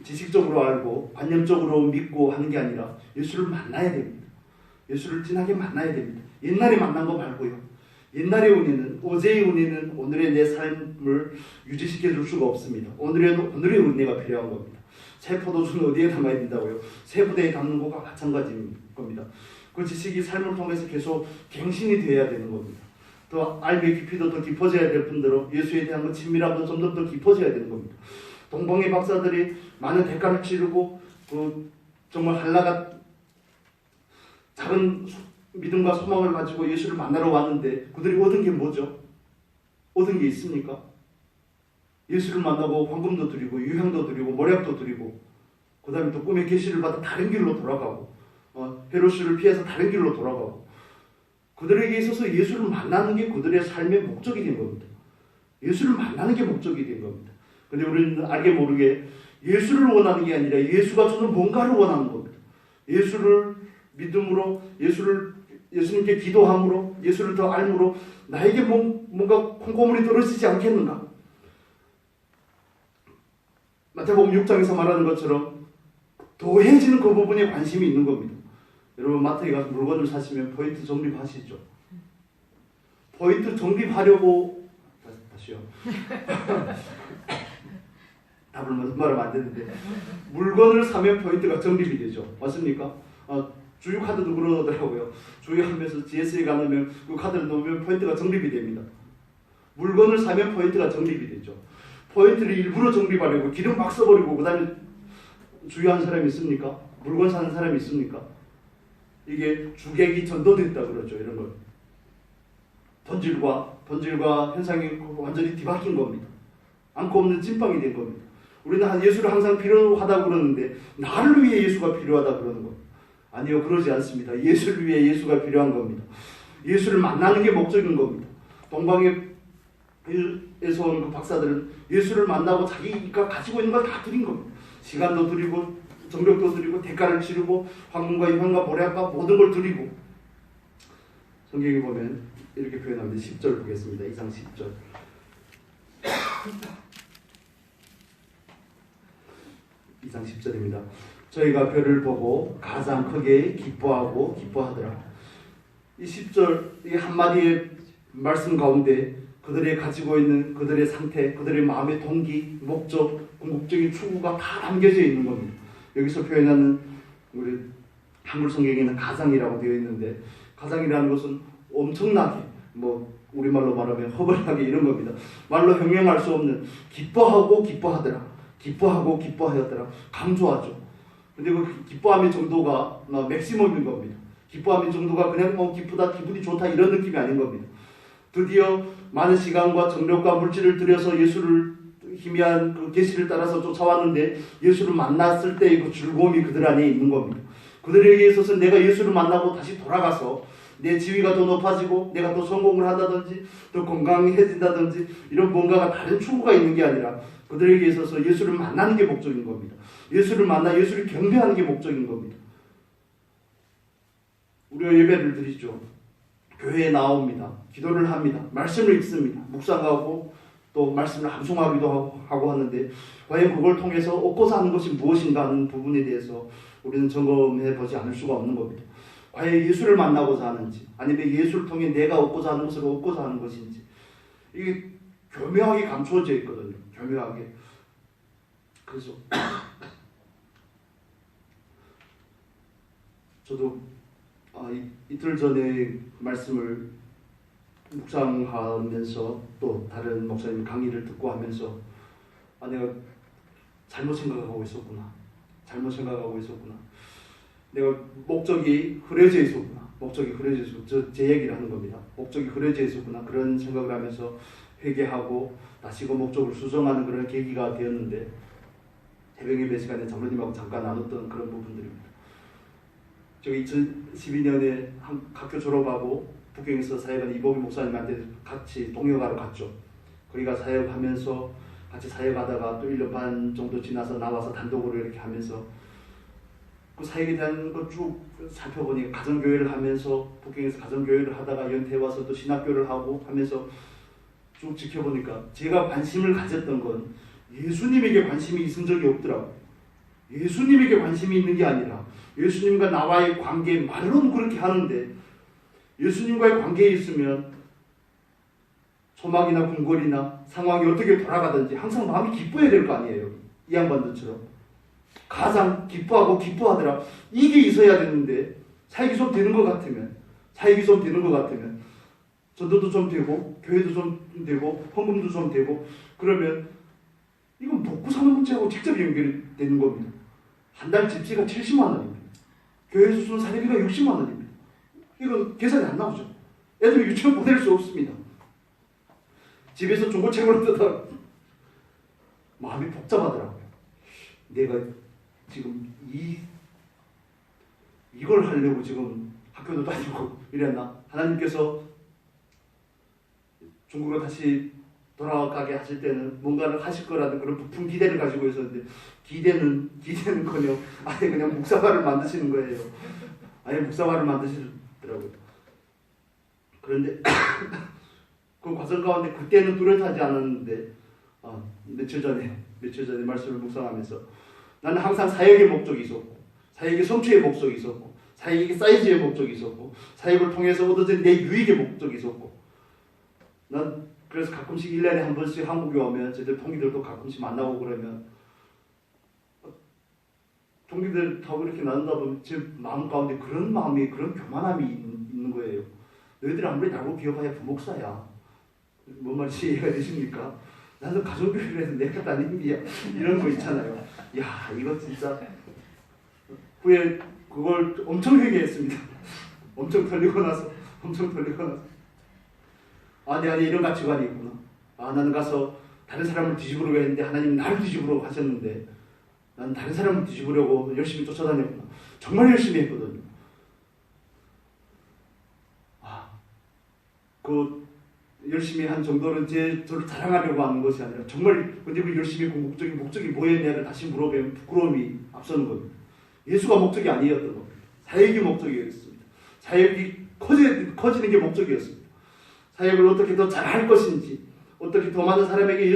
지식적으로 알고 관념적으로 믿고 하는 게 아니라 예수를 만나야 됩니다. 예수를 진하게 만나야 됩니다. 옛날에 만난 거 말고요. 옛날의 은혜는, 어제의 은혜는 오늘의 내 삶을 유지시켜 줄 수가 없습니다. 오늘의 은혜가 필요한 겁니다. 새 포도주는 어디에 담아야 된다고요? 새 부대에 담는 것과 마찬가지인 겁니다. 그 지식이 삶을 통해서 계속 갱신이 되어야 되는 겁니다. 더 알의 깊이도 더 깊어져야 될 뿐더러 예수에 대한 그 친밀함도 점점 더 깊어져야 되는 겁니다. 동방의 박사들이 많은 대가를 치르고 정말 한나가 작은 믿음과 소망을 가지고 예수를 만나러 왔는데 그들이 얻은 게 뭐죠? 얻은 게 있습니까? 예수를 만나고 황금도 드리고 유향도 드리고 모략도 드리고 그 다음에 또 꿈의 계시를 받아 다른 길로 돌아가고 헤롯을 피해서 다른 길로 돌아가고 그들에게 있어서 예수를 만나는 게 그들의 삶의 목적이 된 겁니다. 예수를 만나는 게 목적이 된 겁니다. 근데 우리는 알게 모르게 예수를 원하는 게 아니라 예수가 주는 뭔가를 원하는 겁니다. 예수를 믿음으로 예수님께 기도함으로 예수를 더 알므로 나에게 뭔가 콩고물이 떨어지지 않겠는가? 마태복음 6장에서 말하는 것처럼 더해지는 그 부분에 관심이 있는 겁니다. 여러분 마트에 가서 물건을 사시면 포인트 적립하시죠? 포인트 적립하려고 다시요. 답을 말하면 안 되는데 물건을 사면 포인트가 적립이 되죠. 맞습니까? 주유카드도 그러더라고요. 주유하면서 GS에 가면 그 카드를 넣으면 포인트가 적립이 됩니다. 물건을 사면 포인트가 적립이 되죠. 포인트를 일부러 적립하려고 기름 막 써버리고 그 다음에 주유한 사람이 있습니까? 물건 사는 사람이 있습니까? 이게 주객이 전도됐다 그러죠. 이런 걸. 본질과 현상이 완전히 뒤바뀐 겁니다. 않고 없는 찐빵이 된 겁니다. 우리는 예수를 항상 필요하다고 그러는데 나를 위해 예수가 필요하다 그러는 겁니다. 아니요, 그러지 않습니다. 예수를 위해 예수가 필요한 겁니다. 예수를 만나는 게 목적인 겁니다. 동방에서 온 그 박사들은 예수를 만나고 자기가 가지고 있는 걸 다 드린 겁니다. 시간도 드리고 정력도 드리고 대가를 치르고 황금과 유황과 모략과 모든 걸 드리고 성경에 보면 이렇게 표현합니다. 10절 보겠습니다. 2장 10절. 2장 10절입니다. 저희가 별을 보고 가장 크게 기뻐하더라. 이 10절 이 한마디의 말씀 가운데 그들의 가지고 있는 그들의 상태, 그들의 마음의 동기, 목적, 궁극적인 추구가 다 담겨져 있는 겁니다. 여기서 표현하는 우리 한글 성경에는 가장이라고 되어 있는데 가장이라는 것은 엄청나게 우리말로 말하면 허벌하게 이런 겁니다. 말로 형용할 수 없는 기뻐하더라. 강조하죠. 근데 그 기뻐함의 정도가 맥시멈인 겁니다. 기뻐함의 정도가 그냥 기쁘다, 기분이 좋다 이런 느낌이 아닌 겁니다. 드디어 많은 시간과 정력과 물질을 들여서 예수를 희미한 그 계시를 따라서 쫓아왔는데 예수를 만났을 때의 그 즐거움이 그들 안에 있는 겁니다. 그들에게 있어서는 내가 예수를 만나고 다시 돌아가서 내 지위가 더 높아지고 내가 더 성공을 한다든지 더 건강해진다든지 이런 뭔가가 다른 추구가 있는 게 아니라 그들에게 있어서 예수를 만나는 게 목적인 겁니다. 예수를 만나 예수를 경배하는 게 목적인 겁니다. 우리가 예배를 드리죠. 교회에 나옵니다. 기도를 합니다. 말씀을 읽습니다. 묵상하고 또 말씀을 암송하기도 하고 하는데 과연 그걸 통해서 얻고자 하는 것이 무엇인가 하는 부분에 대해서 우리는 점검해 보지 않을 수가 없는 겁니다. 과연 예수를 만나고자 하는지 아니면 예수를 통해 내가 얻고자 하는 것을 얻고자 하는 것인지 이게 교묘하게 감추어져 있거든요. 교묘하게. 그래서 저도 이틀 전에 말씀을 묵상하면서 또 다른 목사님 강의를 듣고 하면서 내가 잘못 생각하고 있었구나. 내가 목적이 흐려져 있었구나. 제 얘기를 하는 겁니다. 목적이 흐려져 있었구나. 그런 생각을 하면서 회개하고 다시 그 목적을 수정하는 그런 계기가 되었는데 새벽 예배 시간에 장로님하고 잠깐 나눴던 그런 부분들입니다. 제가 2012년에 학교 졸업하고 북경에서 사역한 이복희 목사님한테 같이 동역하러 갔죠. 거기가 사역하면서 같이 사역하다가 또 1년 반 정도 지나서 나와서 단독으로 이렇게 하면서 그 사역에 대한 거 쭉 살펴보니 가정교회를 하면서 북경에서 가정교회를 하다가 연태 와서 또 신학교를 하고 하면서 쭉 지켜보니까 제가 관심을 가졌던 건 예수님에게 관심이 있은 적이 없더라고요. 예수님에게 관심이 있는 게 아니라 예수님과 나와의 관계, 말로는 그렇게 하는데 예수님과의 관계에 있으면 소망이나 궁궐이나 상황이 어떻게 돌아가든지 항상 마음이 기뻐야 될 거 아니에요. 이 양반들처럼. 가장 기뻐하고 기뻐하더라. 이게 있어야 되는데 사역이 좀 되는 것 같으면 전도도 좀 되고 교회도 좀 되고 헌금도 좀 되고 그러면 이건 먹고 사는 문제하고 직접 연결이 되는 겁니다. 한 달 집세가 70만 원입니다. 교회에서 주는 사례비가 60만 원입니다. 이건 계산이 안 나오죠. 애들 유치원 보낼 수 없습니다. 집에서 중고책으로 뜯어 마음이 복잡하더라고요. 내가 지금 이걸 하려고 지금 학교도 다니고 이랬나? 하나님께서 중국으로 다시 돌아가게 하실 때는 뭔가를 하실 거라는 그런 부푼 기대를 가지고 있었는데 기대는커녕 아예 그냥 묵사발을 만드시는 거예요. 아예 묵사발을 만드시더라고요. 그런데 그 과정 가운데 그때는 뚜렷하지 않았는데 며칠 전에 말씀을 묵상하면서 나는 항상 사역의 목적이 있었고 사역의 성취의 목적이 있었고 사역의 사이즈의 목적이 있었고 사역을 통해서 얻어진 내 유익의 목적이 있었고 난 그래서 가끔씩 1년에 한 번씩 한국에 오면 저희들 동기들도 가끔씩 만나고 그러면 동기들하고 이렇게 나눈다 보면 제 마음 가운데 그런 마음이 그런 교만함이 있는 거예요. 너희들 아무리 나고 기어봐야 부목사야. 뭔 말인지 이해가 되십니까? 나는 가정교회를 해서 내가 다니는 게 이런 거 있잖아요. 야 이거 진짜 후에 그걸 엄청 회개했습니다. 엄청 털리고 나서 아니 이런 가치관이 있구나. 나는 가서 다른 사람을 뒤집으려고 했는데 하나님 나를 뒤집으려고 하셨는데 나는 다른 사람을 뒤집으려고 열심히 쫓아다녔구나. 정말 열심히 했거든요. 그 열심히 한 정도는 저를 자랑하려고 하는 것이 아니라 정말 근데 그 열심히 궁극적인 목적이 뭐였냐를 다시 물어보면 부끄러움이 앞서는 겁니다. 예수가 목적이 아니었던 겁니다. 사역이 목적이었습니다. 사역이 커지는 게 목적이었습니다. 사역을 어떻게 더 잘할 것인지 어떻게 더 많은 사람에게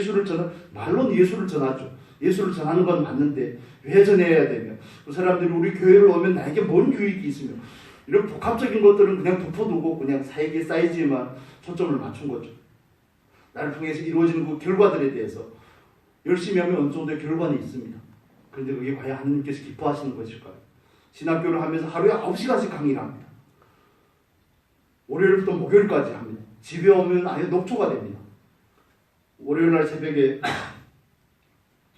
말로는 예수를 전하죠. 예수를 전하는 건 맞는데 왜 전해야 되며 그 사람들이 우리 교회를 오면 나에게 뭔 유익이 있으며 이런 복합적인 것들은 그냥 덮어두고 그냥 사역의 사이즈에만 초점을 맞춘 거죠. 나를 통해서 이루어지는 그 결과들에 대해서 열심히 하면 어느 정도의 결과는 있습니다. 그런데 그게 과연 하나님께서 기뻐하시는 것일까요? 신학교를 하면서 하루에 9시간씩 강의를 합니다. 월요일부터 목요일까지 합니다. 집에 오면 아예 녹초가 됩니다. 월요일날 새벽에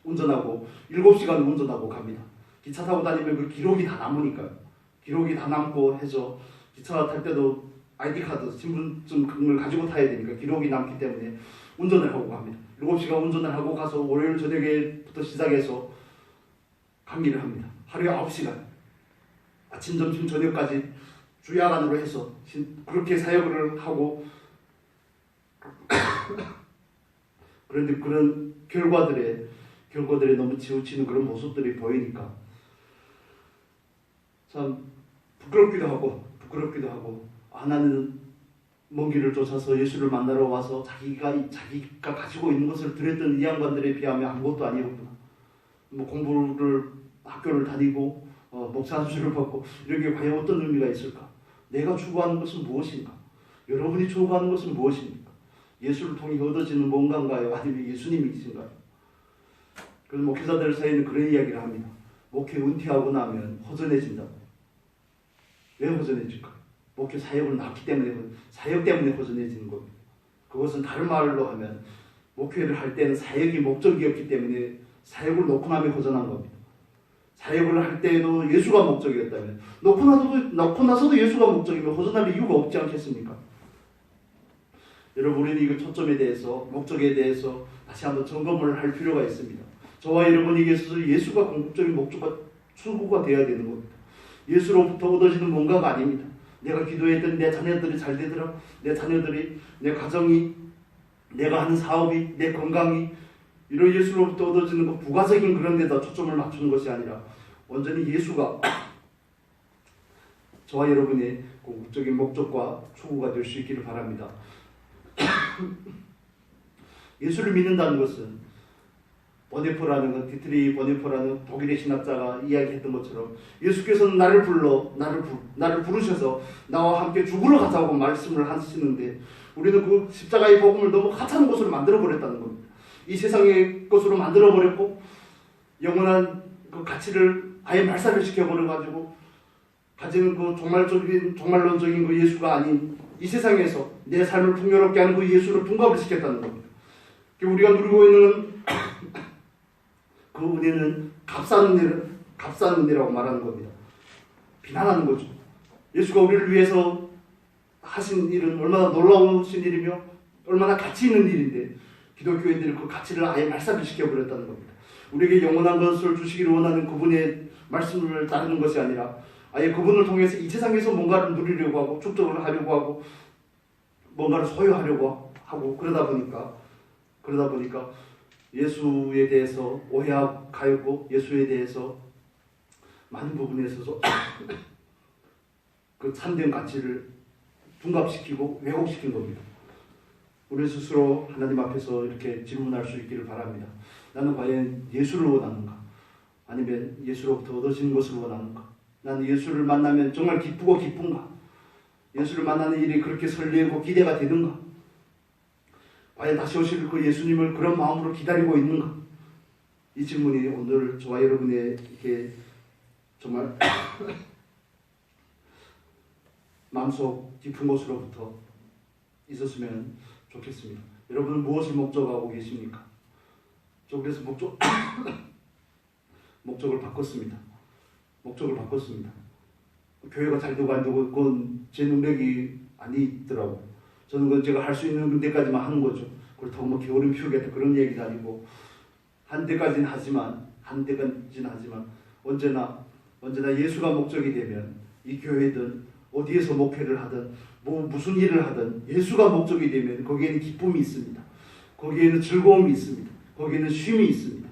운전하고 7시간 운전하고 갑니다. 기차 타고 다니면 그 기록이 다 남으니까요. 기록이 다 남고 해서 기차 탈 때도 아이디카드, 신분증을 가지고 타야 되니까 기록이 남기 때문에 운전을 하고 갑니다. 7시간 운전을 하고 가서 월요일 저녁에부터 시작해서 강의를 합니다. 하루에 9시간. 아침, 점심, 저녁까지 주야간으로 해서 그렇게 사역을 하고 그런데 그런 결과들에 너무 치우치는 그런 모습들이 보이니까 참 부끄럽기도 하고 나는 먼 길을 쫓아서 예수를 만나러 와서 자기가 가지고 있는 것을 드렸던 이 양반들에 비하면 아무것도 아니었구나. 뭐 공부를 학교를 다니고 목사 안수를 받고 이런 게 과연 어떤 의미가 있을까? 내가 추구하는 것은 무엇인가? 여러분이 추구하는 것은 무엇입니까? 예수를 통해 얻어지는 뭔가인가요? 아니면 예수님이신가요? 그래서 목회자들 사이에는 그런 이야기를 합니다. 목회 은퇴하고 나면 허전해진다고. 왜 허전해질까? 목회 사역을 낳기 때문에 사역 때문에 허전해지는 겁니다. 그것은 다른 말로 하면 목회를 할 때는 사역이 목적이었기 때문에 사역을 놓고 나면 허전한 겁니다. 사역을 할 때에도 예수가 목적이었다면 놓고 나서도 예수가 목적이면 허전할 이유가 없지 않겠습니까? 여러분 우리는 이 초점에 대해서 목적에 대해서 다시 한번 점검을 할 필요가 있습니다. 저와 여러분에게 있어서 예수가 궁극적인 목적과 추구가 되어야 되는 겁니다. 예수로부터 얻어지는 뭔가가 아닙니다. 내가 기도했던 내 자녀들이 잘 되더라. 내 자녀들이, 내 가정이, 내가 하는 사업이, 내 건강이 이런 예수로부터 얻어지는 것 부가적인 그런 데다 초점을 맞추는 것이 아니라 온전히 예수가 저와 여러분의 궁극적인 목적과 추구가 될 수 있기를 바랍니다. 예수를 믿는다는 것은 보네포라는 것, 디트리 보네포라는 독일의 신학자가 이야기했던 것처럼 예수께서는 나를 부르셔서 나와 함께 죽으러 가자고 말씀을 하시는데 우리는 그 십자가의 복음을 너무 하찮은 것으로 만들어버렸다는 겁니다. 이 세상의 것으로 만들어버렸고 영원한 그 가치를 아예 말살을 시켜버려가지고 가지는 그 종말론적인 그 예수가 아닌 이 세상에서 내 삶을 풍요롭게 하는 그 예수를 둔갑을 시켰다는 겁니다. 우리가 누리고 있는 그 은혜는 값싼 은혜라고 말하는 겁니다. 비난하는 거죠. 예수가 우리를 위해서 하신 일은 얼마나 놀라우신 일이며 얼마나 가치 있는 일인데 기독교인들이 그 가치를 아예 말살을 시켜버렸다는 겁니다. 우리에게 영원한 것을 주시기를 원하는 그분의 말씀을 따르는 것이 아니라 아예 그분을 통해서 이 세상에서 뭔가를 누리려고 하고 축적을 하려고 하고 뭔가를 소유하려고 하고 그러다 보니까 예수에 대해서 오해하였고 예수에 대해서 많은 부분에 있어서 그 참된 가치를 둔갑시키고 왜곡시킨 겁니다. 우리 스스로 하나님 앞에서 이렇게 질문할 수 있기를 바랍니다. 나는 과연 예수를 원하는가? 아니면 예수로부터 얻어지는 것을 원하는가? 나는 예수를 만나면 정말 기쁘고 기쁜가? 예수를 만나는 일이 그렇게 설레고 기대가 되는가? 과연 다시 오실 그 예수님을 그런 마음으로 기다리고 있는가? 이 질문이 오늘 저와 여러분에게 정말 마음속 깊은 곳으로부터 있었으면 좋겠습니다. 여러분은 무엇을 목적하고 계십니까? 저 그래서 목적을 바꿨습니다. 교회가 잘 되고 안 되고 그건 제 능력이 아니더라고요. 저는 그건 제가 할 수 있는 데까지만 하는 거죠. 그렇다고 뭐 게으름 피우겠다 그런 얘기도 아니고 한 데까지는 하지만 언제나 예수가 목적이 되면 이 교회든 어디에서 목회를 하든 무슨 일을 하든 예수가 목적이 되면 거기에는 기쁨이 있습니다. 거기에는 즐거움이 있습니다. 거기에는 쉼이 있습니다.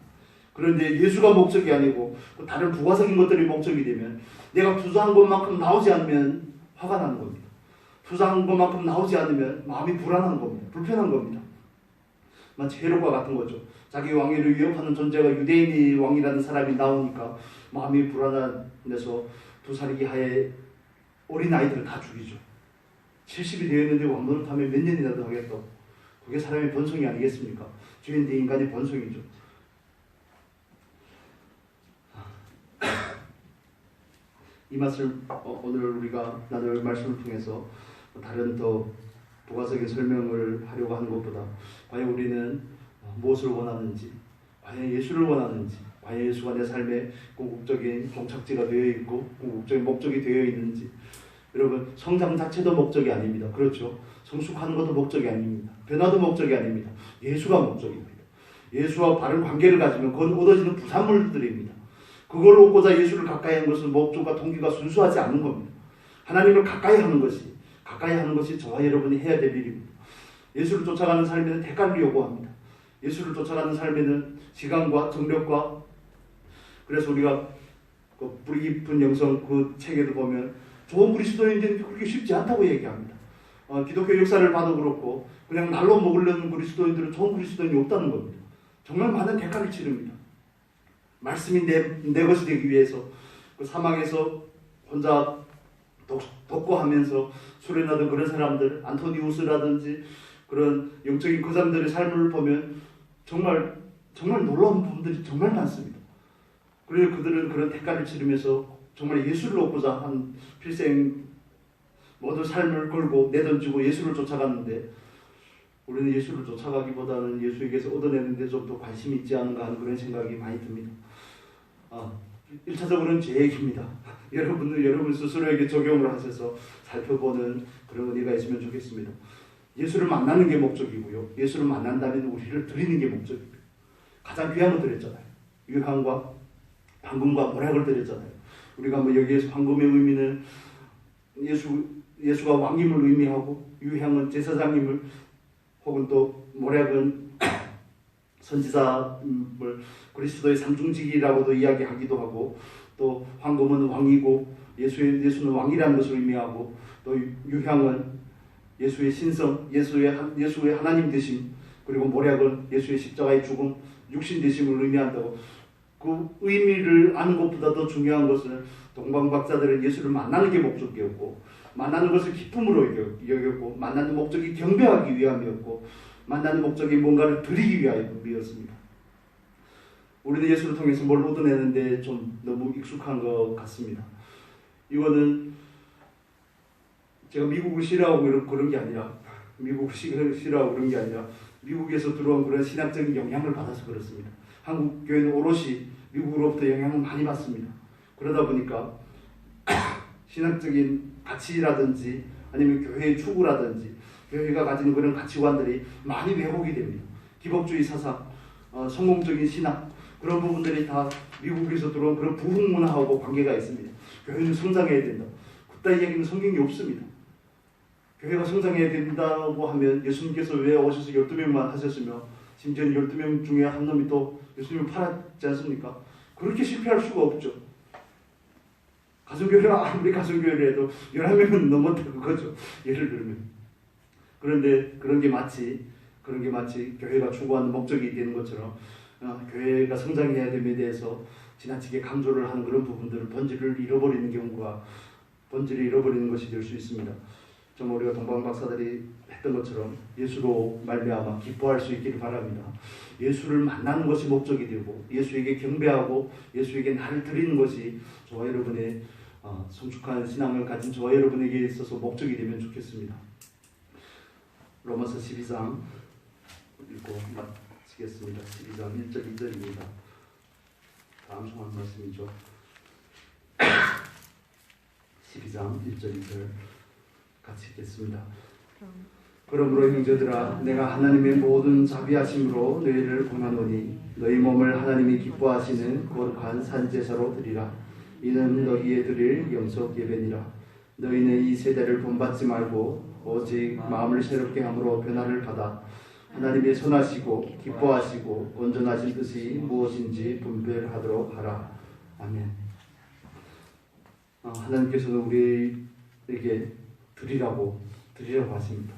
그런데 예수가 목적이 아니고 다른 부가적인 것들이 목적이 되면 내가 투자한 것만큼 나오지 않으면 화가 나는 겁니다. 투자한 것만큼 나오지 않으면 마음이 불안한 겁니다. 불편한 겁니다. 마치 헤롯과 같은 거죠. 자기 왕위를 위협하는 존재가 유대인의 왕이라는 사람이 나오니까 마음이 불안해서 두살이기 하에 어린아이들을 다 죽이죠. 70이 되었는데 왕노릇 하면 몇 년이나 더 하겠다고. 그게 사람의 본성이 아니겠습니까? 주인 대 인간의 본성이죠. 이 말씀 오늘 우리가 나눌 말씀을 통해서 다른 더 부가적인 설명을 하려고 하는 것보다 과연 우리는 무엇을 원하는지, 과연 예수를 원하는지, 과연 예수가 내 삶의 궁극적인 종착지가 되어 있고 궁극적인 목적이 되어 있는지. 여러분, 성장 자체도 목적이 아닙니다. 그렇죠? 성숙하는 것도 목적이 아닙니다. 변화도 목적이 아닙니다. 예수가 목적입니다. 예수와 바른 관계를 가지면 그건 얻어지는 부산물들입니다. 그걸 얻고자 예수를 가까이 하는 것은 목적과 동기가 순수하지 않은 겁니다. 하나님을 가까이 하는 것이 저와 여러분이 해야 될 일입니다. 예수를 쫓아가는 삶에는 대가를 요구합니다. 예수를 쫓아가는 삶에는 시간과 정력과, 그래서 우리가 그 뿌리 깊은 영성 그 책에도 보면 좋은 그리스도인들이 그렇게 쉽지 않다고 얘기합니다. 기독교 역사를 봐도 그렇고 그냥 날로 먹으려는 그리스도인들은 좋은 그리스도인이 없다는 겁니다. 정말 많은 대가를 치릅니다. 말씀이 내 것이 되기 위해서 그 사망에서 혼자 독고하면서 수련하던 그런 사람들, 안토니우스라든지 그런 영적인 거장들의 삶을 보면 정말 놀라운 부분들이 정말 많습니다. 그리고 그들은 그런 대가를 치르면서 정말 예수를 얻고자 한 필생 모든 삶을 걸고 내던지고 예수를 쫓아갔는데, 우리는 예수를 쫓아가기보다는 예수에게서 얻어내는 데 좀 더 관심이 있지 않은가 하는 그런 생각이 많이 듭니다. 1차적으로는 제 얘기입니다. 여러분 스스로에게 적용을 하셔서 살펴보는 그런 은혜가 있으면 좋겠습니다. 예수를 만나는 게 목적이고요. 예수를 만난다면 우리를 드리는 게 목적입니다. 가장 귀한 거 드렸잖아요. 유향과 황금과 모략을 드렸잖아요. 우리가 뭐 여기에서 황금의 의미는 예수가 왕님을 의미하고, 유향은 제사장님을, 혹은 또 모략은 선지자를 그리스도의 삼중직이라고도 이야기하기도 하고, 또 황금은 왕이고 예수는 왕이라는 것을 의미하고 또 유향은 예수의 신성, 예수의 하나님 되심, 그리고 모략은 예수의 십자가의 죽음, 육신 되심을 의미한다고. 그 의미를 아는 것보다 더 중요한 것은 동방박사들은 예수를 만나는 게 목적이었고, 만나는 것을 기쁨으로 여겼고, 만나는 목적이 경배하기 위함이었고, 만나는 목적이 뭔가를 드리기 위함이었습니다. 우리는 예수를 통해서 뭘 얻어내는데 좀 너무 익숙한 것 같습니다. 이거는 제가 미국을 싫어하고 그런 게 아니라, 미국에서 들어온 그런 신학적인 영향을 받아서 그렇습니다. 한국 교회는 오롯이 미국으로부터 영향을 많이 받습니다. 그러다 보니까 신학적인 가치라든지 아니면 교회의 추구라든지 교회가 가지는 그런 가치관들이 많이 왜곡이 됩니다. 기복주의 사상, 성공적인 신학, 그런 부분들이 다 미국에서 들어온 그런 부흥 문화하고 관계가 있습니다. 교회는 성장해야 된다. 그따위 얘기는 성경이 없습니다. 교회가 성장해야 된다고 하면 예수님께서 왜 오셔서 12명만 하셨으며 심지어 12명 중에 한 놈이 또 예수님을 팔았지 않습니까? 그렇게 실패할 수가 없죠. 아무리 가정교회를 해도 11명은 넘었다 그거죠. 예를 들면. 그런데 그런 게 마치 교회가 추구하는 목적이 되는 것처럼 교회가 성장해야 됨에 대해서 지나치게 강조를 하는 그런 부분들을 본질을 잃어버리는 것이 될 수 있습니다. 정말 우리가 동방박사들이 했던 것처럼 예수로 말미암아 기뻐할 수 있기를 바랍니다. 예수를 만나는 것이 목적이 되고 예수에게 경배하고 예수에게 나를 드리는 것이 저와 여러분의 성숙한 신앙을 가진 저와 여러분에게 있어서 목적이 되면 좋겠습니다. 로마서 12장 읽고 마치겠습니다. 12장 1절 2절입니다. 다음 중한 말씀이죠. 12장 1절 2절 같이 읽겠습니다. 그러므로 형제들아 내가 하나님의 모든 자비하심으로 너희를 권하노니 너희 몸을 하나님이 기뻐하시는 거룩한 산제사로 드리라. 이는 너희의 드릴 영적 예배니라. 너희는 이 세대를 본받지 말고 오직 마음을 새롭게 함으로 변화를 받아 하나님의 선하시고 기뻐하시고 온전하신 뜻이 무엇인지 분별하도록 하라. 아멘. 하나님께서는 우리에게 드리라고 하십니다.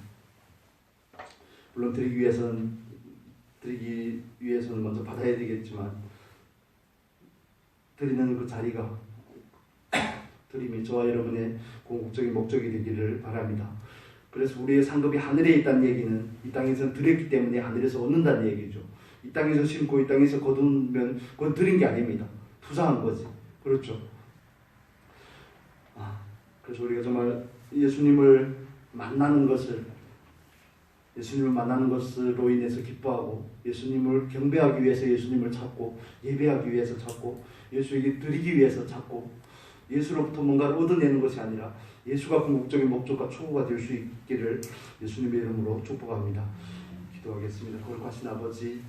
물론 드리기 위해서는 먼저 받아야 되겠지만 드리는 그 자리가 드림이 저와 여러분의 궁극적인 목적이 되기를 바랍니다. 그래서 우리의 상급이 하늘에 있다는 얘기는 이 땅에서 드렸기 때문에 하늘에서 얻는다는 얘기죠. 이 땅에서 심고 이 땅에서 거두면 그건 드린 게 아닙니다. 투자한 거지. 그렇죠. 그래서 우리가 정말 예수님을 만나는 것으로 인해서 기뻐하고 예수님을 경배하기 위해서 예수님을 찾고 예배하기 위해서 찾고 예수에게 드리기 위해서 찾고 예수로부터 뭔가를 얻어내는 것이 아니라 예수가 궁극적인 목적과 추구가 될 수 있기를 예수님의 이름으로 축복합니다. 기도하겠습니다. 거룩하신 아버지,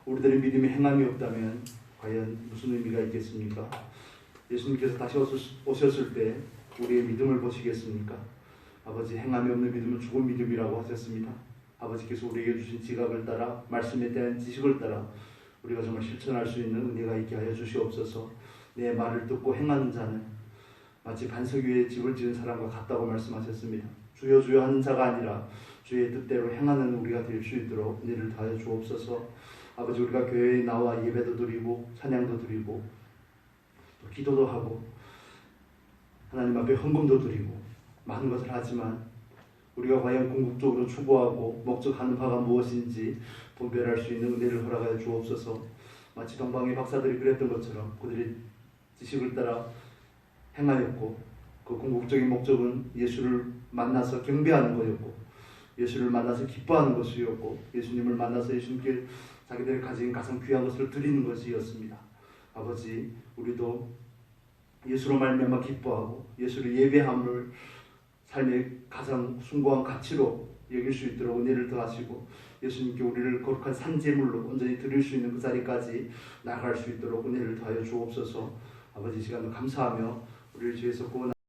우리들의 믿음이 행함이 없다면 과연 무슨 의미가 있겠습니까? 예수님께서 다시 오셨을 때 우리의 믿음을 보시겠습니까? 아버지, 행함이 없는 믿음은 죽은 믿음이라고 하셨습니다. 아버지께서 우리에게 주신 지각을 따라 말씀에 대한 지식을 따라 우리가 정말 실천할 수 있는 은혜가 있게 하여 주시옵소서. 내 말을 듣고 행하는 자는 마치 반석 위에 집을 지은 사람과 같다고 말씀하셨습니다. 주여 주여 하는 자가 아니라 주의 뜻대로 행하는 우리가 될 수 있도록 은혜를 다하여 주옵소서. 아버지, 우리가 교회에 나와 예배도 드리고 찬양도 드리고 또 기도도 하고 하나님 앞에 헌금도 드리고 많은 것을 하지만 우리가 과연 궁극적으로 추구하고 목적하는 바가 무엇인지 분별할 수 있는 은혜를 허락하여 주옵소서. 마치 동방의 박사들이 그랬던 것처럼 그들의 지식을 따라 행하였고 그 궁극적인 목적은 예수를 만나서 경배하는 것이었고 예수를 만나서 기뻐하는 것이었고 예수님을 만나서 예수님께 자기들이 가진 가장 귀한 것을 드리는 것이었습니다. 아버지, 우리도 예수로 말미암아 기뻐하고 예수를 예배함을 삶의 가장 숭고한 가치로 여길 수 있도록 은혜를 더하시고 예수님께 우리를 거룩한 산제물로 온전히 드릴 수 있는 그 자리까지 나아갈 수 있도록 은혜를 더하여 주옵소서. 아버지, 시간을 감사하며 우리를 주에서 구원하시고